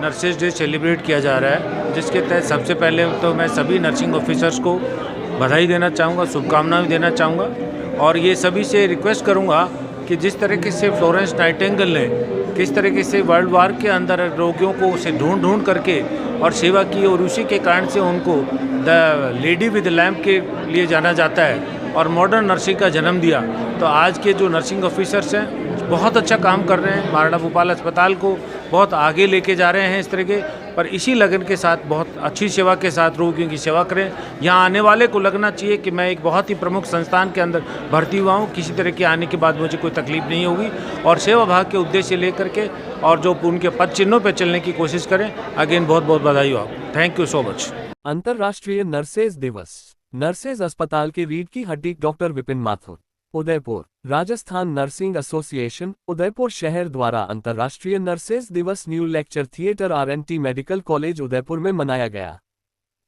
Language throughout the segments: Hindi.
नर्सेज डे सेलिब्रेट किया जा रहा है, जिसके तहत सबसे पहले तो मैं सभी नर्सिंग ऑफिसर्स को बधाई देना चाहूँगा, शुभकामनाएं देना चाहूँगा और ये सभी से रिक्वेस्ट करूँगा कि जिस तरीके से फ्लोरेंस नाइटिंगेल ने किस तरीके से वर्ल्ड वार के अंदर रोगियों को उसे ढूंढ करके और सेवा की और उसी के कारण से उनको द लेडी विद लैम्प के लिए जाना जाता है और मॉडर्न नर्सिंग का जन्म दिया। तो आज के जो नर्सिंग ऑफिसर्स हैं बहुत अच्छा काम कर रहे हैं, महाराणा भूपाल अस्पताल को बहुत आगे लेके जा रहे हैं इस तरह के, पर इसी लगन के साथ बहुत अच्छी सेवा के साथ रोगियों की सेवा करें। यहाँ आने वाले को लगना चाहिए कि मैं एक बहुत ही प्रमुख संस्थान के अंदर भर्ती हुआ हूँ, किसी तरह के आने के बाद मुझे कोई तकलीफ नहीं होगी और सेवा भाव के उद्देश्य लेकर के और जो उनके पद चिन्हों पर चलने की कोशिश करें। अगेन बहुत बहुत बधाई हो आपको, थैंक यू सो मच। अंतर्राष्ट्रीय नर्सेज दिवस। नर्सेज अस्पताल के रीढ़ की हड्डी doctor Vipin Mathur, Udaipur. Rajasthan nursing association Udaipur शहर द्वारा अंतर्राष्ट्रीय नर्सेज दिवस new lecture theatre RNT medical college Udaipur में मनाया गया।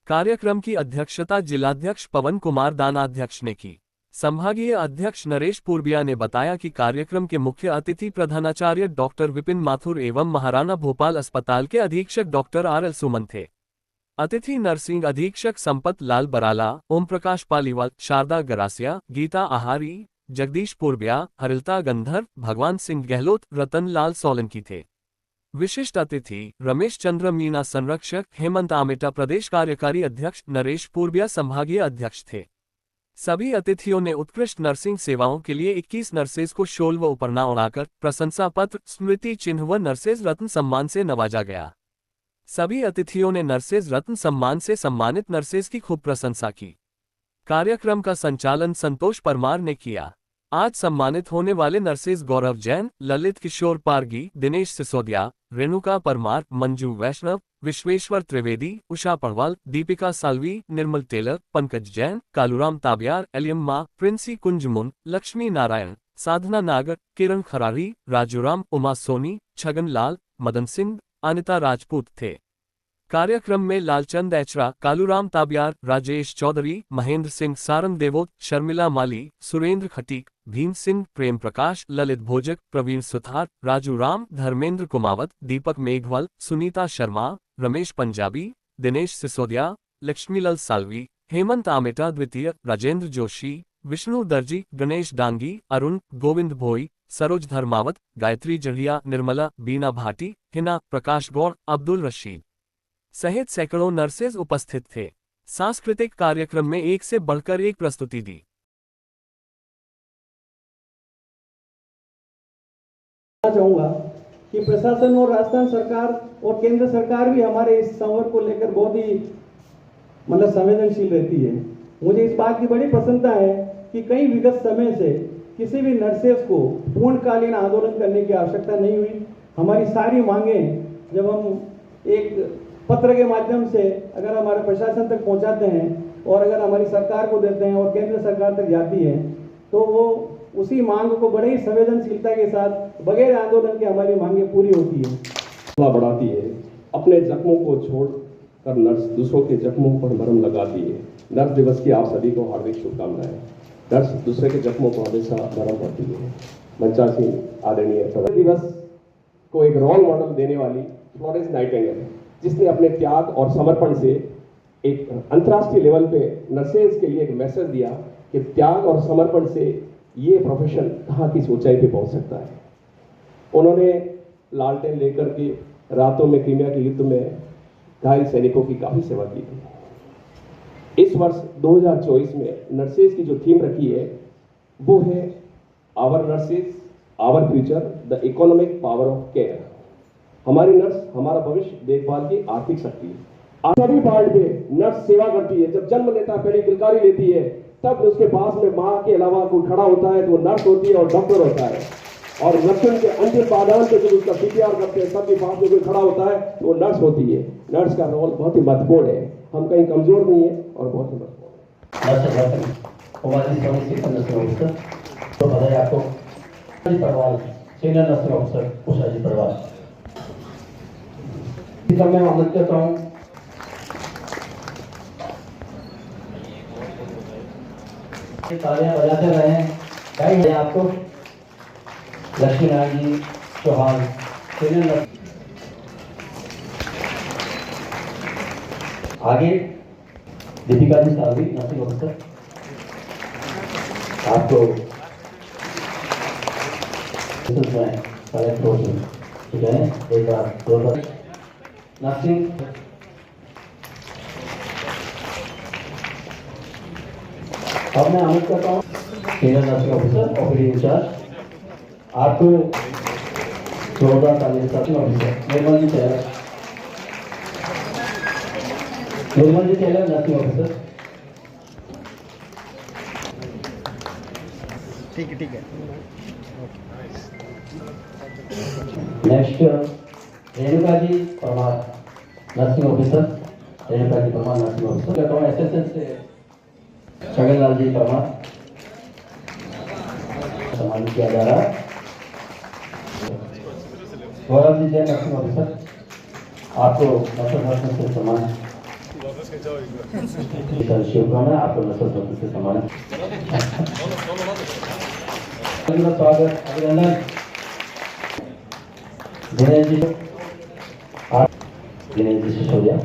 कार्यक्रम की अध्यक्षता जिलाध्यक्ष पवन कुमार दानाध्यक्ष ने की। संभागीय अध्यक्ष नरेश पूर्बिया ने बताया कि कार्यक्रम के मुख्य अतिथि प्रधानाचार्य डॉक्टर विपिन माथुर एवं महाराणा भोपाल अस्पताल के अधीक्षक डॉक्टर RL सुमन थे। अतिथि नर्सिंग अधीक्षक संपत लाल बराला, ओम प्रकाश पालीवाल, शारदा गरासिया, गीता आहारी, जगदीश पूर्बिया, हरिलता गंधर्व, भगवान सिंह गहलोत, रतन लाल सोलंकी थे। विशिष्ट अतिथि रमेश चंद्र मीना संरक्षक, हेमंत आमेटा प्रदेश कार्यकारी अध्यक्ष, नरेश पूर्बिया संभागीय अध्यक्ष थे। सभी अतिथियों ने उत्कृष्ट नर्सिंग सेवाओं के लिए 21 नर्सेज को शॉल व उपरना ओढ़ाकर प्रशंसा पत्र, स्मृति चिन्ह व नर्सेज रत्न सम्मान से नवाजा गया। सभी अतिथियों ने नर्सेज रत्न सम्मान से सम्मानित नर्सेज की खूब प्रशंसा की। कार्यक्रम का संचालन संतोष परमार ने किया। आज सम्मानित होने वाले नर्सेज गौरव जैन, ललित किशोर पारगी, दिनेश सिसोदिया, रेणुका परमार, मंजू वैष्णव, विश्वेश्वर त्रिवेदी, उषा पड़वाल, दीपिका सालवी, निर्मल टेलर, पंकज जैन, कालूराम ताबियार, एलियम मा, प्रिंसी कुंजमुन, लक्ष्मी नारायण, साधना नागर, किरण खरारी, राजूराम, उमा सोनी, छगन लाल, मदन सिंह, अनिता राजपूत थे। कार्यक्रम में लालचंद एचरा, कालूराम ताबियार, राजेश चौधरी, महेंद्र सिंह सारंग देवोत, शर्मिला माली, सुरेंद्र खटीक, भीम सिंह, प्रेम प्रकाश, ललित भोजक, प्रवीण सुथार, राजू राम, धर्मेंद्र कुमावत, दीपक मेघवाल, सुनीता शर्मा, रमेश पंजाबी, दिनेश सिसोदिया, लक्ष्मीलाल सालवी, हेमंत आमेटा द्वितीय, राजेंद्र जोशी, विष्णु दर्जी, गणेश डांगी, अरुण, गोविंद भोई, सरोज धर्मावत, गायत्री जड़िया, निर्मला, बीना भाटी, हिना, प्रकाश गौड़, अब्दुल रशीद सहित सैकड़ों नर्सेज उपस्थित थे। सांस्कृतिक कार्यक्रम में एक से बढ़कर एक प्रस्तुति दी। चाहूंगा कि प्रशासन और राजस्थान सरकार और केंद्र सरकार भी हमारे इस संवर्ग को लेकर बहुत ही संवेदनशील रहती है। मुझे इस बात की बड़ी प्रसन्नता है कि कई विगत समय से किसी भी नर्सेज को पूर्णकालीन आंदोलन करने की आवश्यकता नहीं हुई। हमारी सारी मांगें जब हम एक पत्र के माध्यम से अगर हमारे प्रशासन तक पहुंचाते हैं और अगर हमारी सरकार को देते हैं और केंद्र सरकार तक जाती है तो वो उसी मांग को बड़े ही संवेदनशीलता के साथ बगैर आंदोलन के हमारी मांगें पूरी होती है, बढ़ाती है। अपने जख्मों को छोड़कर नर्स दूसरों के जख्मों पर मरहम लगाती है। नर्स दिवस की आप सभी को हार्दिक शुभकामनाएं। नर्स दूसरे के जख्मों को हमेशा मरहम करती है। मंचासी आदरणीय दिवस को एक रोल मॉडल देने वाली फ्लोरेंस नाइटिंगेल, जिसने अपने त्याग और समर्पण से एक अंतर्राष्ट्रीय लेवल पे नर्सेज के लिए एक मैसेज दिया कि त्याग और समर्पण से ये प्रोफेशन कहाँ की ऊंचाई पे पहुंच सकता है। उन्होंने लालटेन लेकर के रातों में क्रीमिया के युद्ध में घायल सैनिकों की काफी सेवा की थी। इस वर्ष 2024 में नर्सेज की जो थीम रखी है वो है our nurses our future, the economic power of care. हमारी नर्स हमारा भविष्य देखभाल की आर्थिक शक्ति है। सभी पार्ट पे नर्स सेवा करती है। जब जन्म लेता पहले गिलकारी लेती है, तब उसके पास में माँ के अलावा कोई खड़ा होता है तो वो नर्स होती है और डॉक्टर होता है। और नर्सन के अंतिम पादान पे जब उसका CPR करते हैं तब भी पास में कोई खड़ा होता है तो वो नर्स होती है। नर्स का रोल बहुत ही महत्वपूर्ण है। हम कहीं कमजोर नहीं है और बहुत ही महत्वपूर्ण है। मैं आमंत्रित करता हूँ तालियां बजाते रहे गाइड आपको लक्ष्मी नारायण जी चौहान आगे दीपिका जी सालवी नर्सिंग ऑफिसर, आपको ठीक है, एक बार दो बार नर्सिंग अब मैं आमिर करता हूँ senior nursing officer operating in charge, आपको 1440 nursing officer Nirmal ji Taylor, nursing officer. ठीक है। Next Renuka ji Parmar nursing officer, Renuka ji Parmar nursing officer. SSS से छगन लाल जी परमार सम्मानित किया जा रहा है। गौरव जी जैन नर्सिंग ऑफिसर, आपको नर्सिंग से सम्मान शुभकामनाएं, आपको नर्सिंग से सम्मान स्वागत अभिनंदन। दिनेश जी सिसोदिया,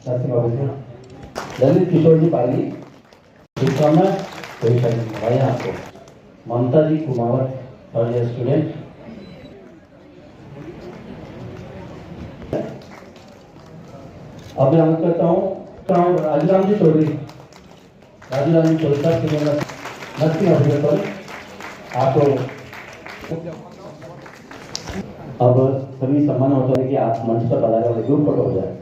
नर्सिंग ऑफिसर ललित किशोर जी पाली, शुभकामनाएं भाई आपको। ममता जी कुमावत थर्ड ईयर स्टूडेंट, अब मैं आमंत्रित करता हूँ राजूराम जी चौधरी, साहब सीनियर नर्सिंग ऑफिसर पर आपको अब सभी सम्मान होता है कि आप मंच पर पधारे और ग्रुप फोटो हो जाए।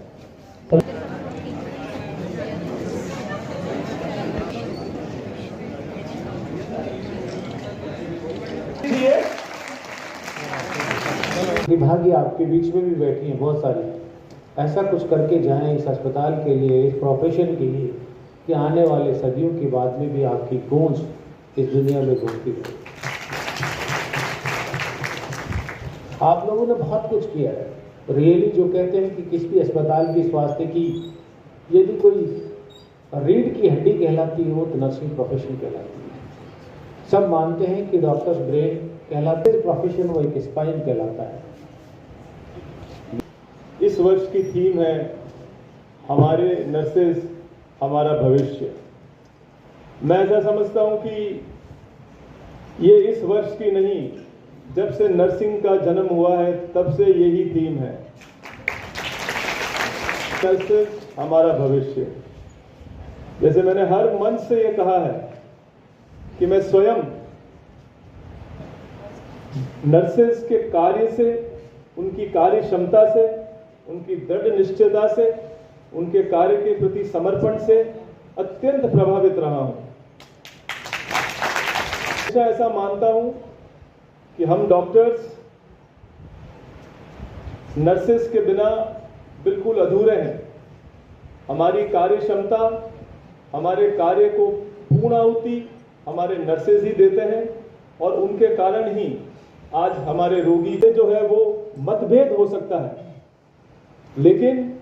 विभागी आपके बीच में भी बैठी हैं बहुत सारी, ऐसा कुछ करके जाएं इस अस्पताल के लिए, इस प्रोफेशन के लिए, कि आने वाले सदियों के बाद में भी आपकी गूंज इस दुनिया में गूंजती रहे। आप लोगों ने बहुत कुछ किया है रियली। जो कहते हैं कि किसी भी अस्पताल की स्वास्थ्य की यदि कोई रीढ़ की हड्डी कहलाती है वो तो नर्सिंग प्रोफेशन कहलाती है। सब मानते हैं कि डॉक्टर्स ब्रेन कहलाते हैं, प्रोफेशन वो एक स्पाइन कहलाता है। इस वर्ष की थीम है हमारे नर्सेज हमारा भविष्य। मैं ऐसा समझता हूं कि ये इस वर्ष की नहीं, जब से नर्सिंग का जन्म हुआ है तब से यही थीम है, नर्सेज हमारा भविष्य। जैसे मैंने हर मंच से ये कहा है कि मैं स्वयं नर्सेज के कार्य से, उनकी कार्य क्षमता से, उनकी दृढ़ निश्चयता से, उनके कार्य के प्रति समर्पण से अत्यंत प्रभावित रहा हूं। ऐसा मानता हूं कि हम डॉक्टर्स नर्सेस के बिना बिल्कुल अधूरे हैं। हमारी कार्य क्षमता, हमारे कार्य को पूर्णाहुति हमारे नर्सेज ही देते हैं, और उनके कारण ही आज हमारे रोगी से जो है वो मतभेद हो सकता है, लेकिन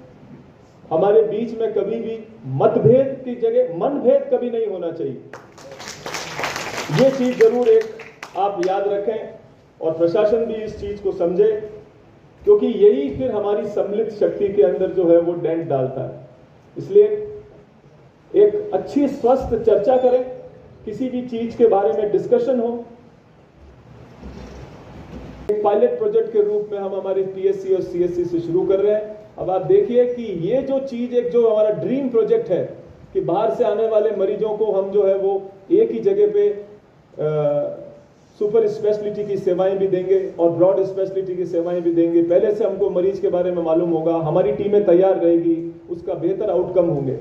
हमारे बीच में कभी भी मतभेद की जगह मनभेद कभी नहीं होना चाहिए। ये चीज जरूर एक आप याद रखें, और प्रशासन भी इस चीज को समझे, क्योंकि यही फिर हमारी सम्मिलित शक्ति के अंदर जो है वो डेंट डालता है। इसलिए एक अच्छी स्वस्थ चर्चा करें, किसी भी चीज के बारे में डिस्कशन हो। एक पायलट प्रोजेक्ट के रूप में हम हमारे पीएससी और सीएससी से शुरू कर रहे हैं। अब आप देखिए कि ये जो चीज एक जो हमारा ड्रीम प्रोजेक्ट है कि बाहर से आने वाले मरीजों को हम जो है वो एक ही जगह पे सुपर स्पेशलिटी की सेवाएं भी देंगे और ब्रॉड स्पेशलिटी की सेवाएं भी देंगे। पहले से हमको मरीज के बारे में मालूम होगा, हमारी टीमें तैयार रहेगी, उसका बेहतर आउटकम होंगे।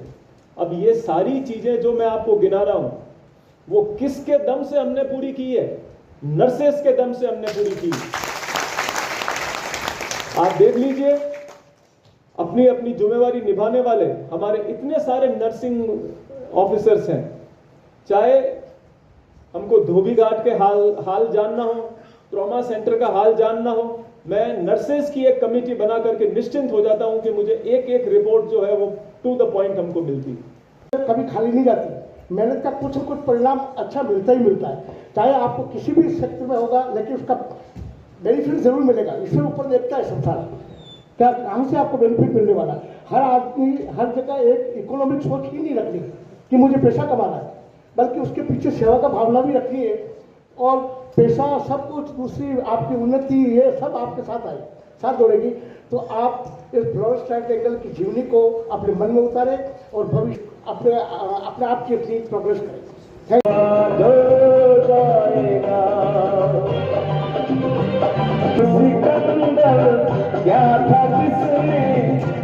अब ये सारी चीजें जो मैं आपको गिना रहा हूं वो किसके दम से हमने पूरी की है? नर्सेस के दम से हमने पूरी की। आप देख लीजिए, अपनी अपनी जिम्मेवारी निभाने वाले हमारे इतने सारे नर्सिंग ऑफिसर्स हैं। चाहे हमको धोबी घाट के हाल जानना हो, ट्रॉमा सेंटर का हाल जानना हो, मैं नर्सेस की एक कमेटी बना करके निश्चिंत हो जाता हूं कि मुझे एक एक रिपोर्ट जो है वो टू द पॉइंट हमको मिलती है। कभी खाली नहीं जाती, मेहनत का कुछ न कुछ परिणाम अच्छा मिलता ही मिलता है। चाहे आपको किसी भी क्षेत्र में होगा, लेकिन उसका बेनिफिट जरूर मिलेगा। ईश्वर ऊपर देखता है संसार, क्या कहाँ से आपको बेनिफिट मिलने वाला है। हर आदमी हर जगह एक इकोनॉमिक सोच ही नहीं रखनी कि मुझे पैसा कमाना है, बल्कि उसके पीछे सेवा का भावना भी रखनी है। और पैसा सब कुछ, दूसरी आपकी उन्नति, ये सब आपके साथ जोड़ेगी। तो आप इस फ्लोरेंस नाइटिंगेल की जीवनी को अपने मन में उतारें और भविष्य अपने आप की अपनी प्रोग्रेस करें। क्या था किसने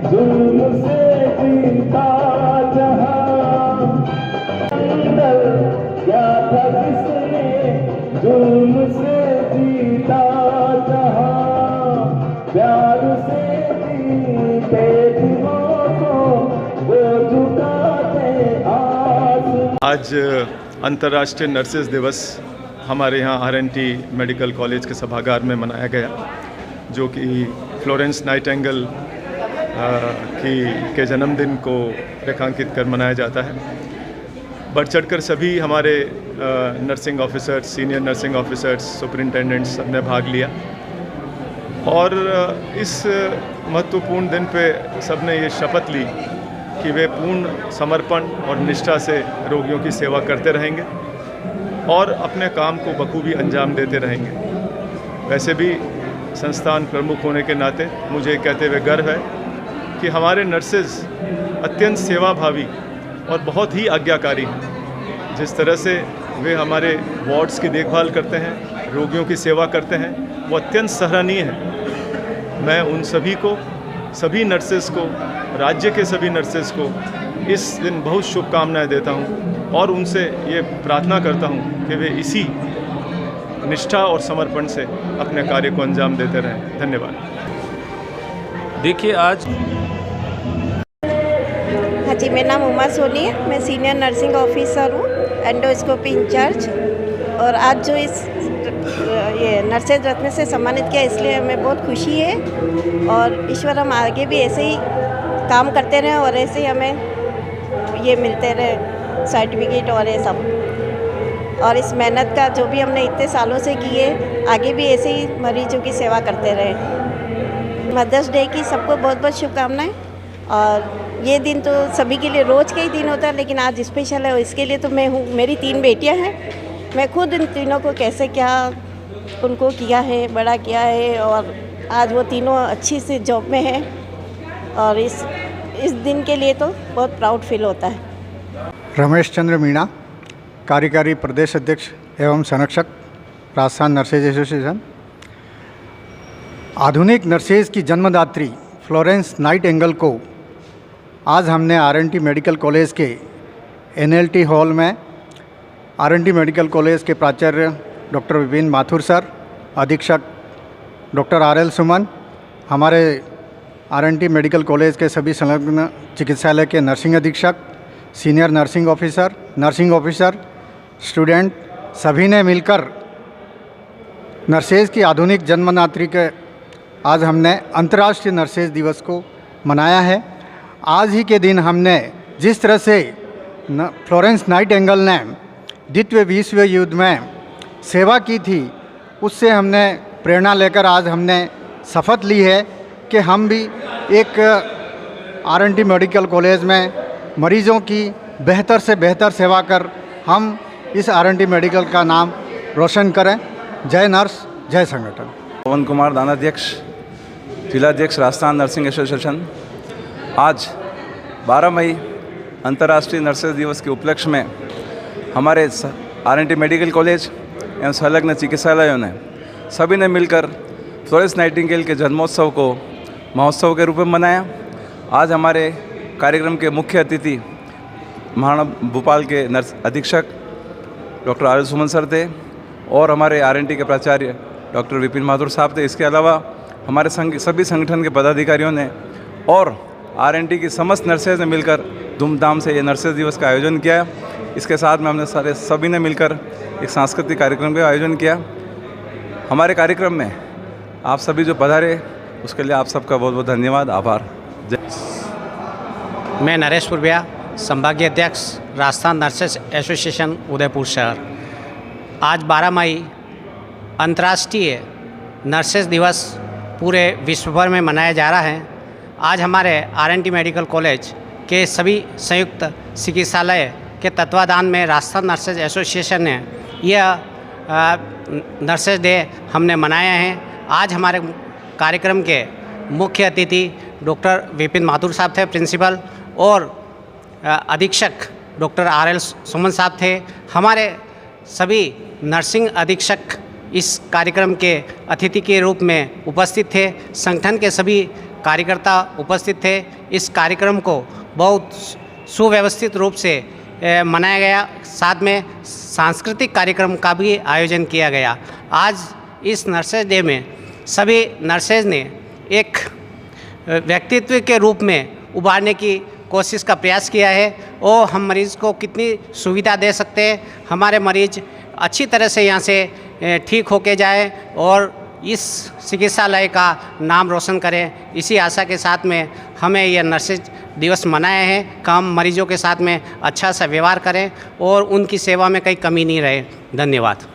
जुल्म से जीता जहां, क्या था किसने जुल्म से जीता जहां, प्यार से जीते दिलों को वो झुकाते आस। आज अंतर्राष्ट्रीय नर्सेज दिवस हमारे यहाँ RNT मेडिकल कॉलेज के सभागार में मनाया गया, जो कि फ्लोरेंस नाइटिंगेल के जन्मदिन को रेखांकित कर मनाया जाता है। बढ़ चढ़कर सभी हमारे nursing officers, senior nursing officers, superintendents सब ने भाग लिया और इस महत्वपूर्ण दिन पे सब ने ये शपथ ली कि वे पूर्ण समर्पण और निष्ठा से रोगियों की सेवा करते रहेंगे और अपने काम को बखूबी अंजाम देते रहेंगे। वैसे भी संस्थान प्रमुख होने के नाते मुझे कहते हुए गर्व है कि हमारे नर्सेज अत्यंत सेवाभावी और बहुत ही आज्ञाकारी हैं। जिस तरह से वे हमारे वार्ड्स की देखभाल करते हैं, रोगियों की सेवा करते हैं, वो अत्यंत सराहनीय है। मैं उन सभी को, सभी नर्सेज को, राज्य के सभी नर्सेज को इस दिन बहुत शुभकामनाएं देता हूं और उनसे ये प्रार्थना करता हूं कि वे इसी निष्ठा और समर्पण से अपने कार्य को अंजाम देते रहें। धन्यवाद। देखिए आज हाँ जी, मेरा नाम उमा सोनी है, मैं सीनियर नर्सिंग ऑफिसर हूँ, एंडोस्कोपी इंचार्ज। और आज जो इस ये नर्सेज रत्न से सम्मानित किया, इसलिए हमें बहुत खुशी है और ईश्वर हम आगे भी ऐसे ही काम करते रहें और ऐसे ही हमें ये मिलते रहे सर्टिफिकेट और ये सब। और इस मेहनत का जो भी हमने इतने सालों से की है, आगे भी ऐसे ही मरीजों की सेवा करते रहे। मदर्स डे की सबको बहुत बहुत शुभकामनाएं। और ये दिन तो सभी के लिए रोज़ का ही दिन होता है, लेकिन आज स्पेशल है और इसके लिए तो मैं हूँ। मेरी 3 बेटियाँ हैं, मैं खुद इन तीनों को कैसे क्या उनको किया है, बड़ा किया है और आज वो तीनों अच्छी से जॉब में हैं और इस दिन के लिए तो बहुत प्राउड फील होता है। रमेश चंद्र मीणा, कार्यकारी प्रदेश अध्यक्ष एवं संरक्षक, राजस्थान नर्सेज एसोसिएशन। आधुनिक नर्सेज की जन्मदात्री फ्लोरेंस नाइटिंगेल को आज हमने RNT मेडिकल कॉलेज के NLT हॉल में RNT मेडिकल कॉलेज के प्राचार्य डॉक्टर विपिन माथुर सर, अधीक्षक डॉक्टर RL सुमन, हमारे RNT मेडिकल कॉलेज के सभी संलग्न चिकित्सालय के नर्सिंग अधीक्षक, सीनियर नर्सिंग ऑफिसर, स्टूडेंट, सभी ने मिलकर नर्सेज की आधुनिक जन्मदात्री के आज हमने अंतर्राष्ट्रीय नर्सेज दिवस को मनाया है। आज ही के दिन हमने जिस तरह से फ्लोरेंस नाइटिंगेल ने द्वितीय विश्व युद्ध में सेवा की थी, उससे हमने प्रेरणा लेकर आज हमने शपथ ली है कि हम भी एक RNT मेडिकल कॉलेज में मरीजों की बेहतर से बेहतर सेवा कर हम इस RNT मेडिकल का नाम रोशन करें। जय नर्स, जय संगठन। पवन कुमार, दानाध्यक्ष, जिलाध्यक्ष, राजस्थान नर्सिंग एसोसिएशन। आज 12 मई अंतर्राष्ट्रीय नर्सेज दिवस के उपलक्ष्य में हमारे RNT मेडिकल कॉलेज एवं संलग्न चिकित्सालयों ने सभी ने मिलकर फ्लोरेंस नाइटिंगेल के जन्मोत्सव को महोत्सव के रूप में मनाया। आज हमारे कार्यक्रम के मुख्य अतिथि महाराणा भोपाल के नर्स अधीक्षक डॉक्टर RL सुमन सर थे और हमारे RNT के प्राचार्य डॉक्टर विपिन माथुर साहब थे। इसके अलावा हमारे सभी संगठन के पदाधिकारियों ने और RNT की समस्त नर्सेज ने मिलकर धूमधाम से ये नर्सेज दिवस का आयोजन किया। इसके साथ में हमने सभी ने मिलकर एक सांस्कृतिक कार्यक्रम का आयोजन किया। हमारे कार्यक्रम में आप सभी जो पधारे उसके लिए आप सबका बहुत बहुत धन्यवाद, आभार। मैं नरेश पुरबिया, संभागीय अध्यक्ष, राजस्थान नर्सेज एसोसिएशन, उदयपुर शहर। आज 12 मई अंतर्राष्ट्रीय नर्सेज दिवस पूरे विश्व भर में मनाया जा रहा है। आज हमारे RNT मेडिकल कॉलेज के सभी संयुक्त चिकित्सालय के तत्वाधान में राजस्थान नर्सेज एसोसिएशन ने यह नर्सेज डे हमने मनाया है। आज हमारे कार्यक्रम के मुख्य अतिथि डॉक्टर विपिन माथुर साहब थे, प्रिंसिपल, और अधीक्षक डॉक्टर RL सुमन साहब थे। हमारे सभी नर्सिंग अधीक्षक इस कार्यक्रम के अतिथि के रूप में उपस्थित थे। संगठन के सभी कार्यकर्ता उपस्थित थे। इस कार्यक्रम को बहुत सुव्यवस्थित रूप से मनाया गया। साथ में सांस्कृतिक कार्यक्रम का भी आयोजन किया गया। आज इस नर्सेज डे में सभी नर्सेज ने एक व्यक्तित्व के रूप में उभारने की कोशिश का प्रयास किया है और हम मरीज़ को कितनी सुविधा दे सकते हैं, हमारे मरीज़ अच्छी तरह से यहाँ से ठीक होके जाए और इस चिकित्सालय का नाम रोशन करें। इसी आशा के साथ में हमें यह नर्सेज दिवस मनाया है कि हम मरीजों के साथ में अच्छा सा व्यवहार करें और उनकी सेवा में कोई कमी नहीं रहे। धन्यवाद।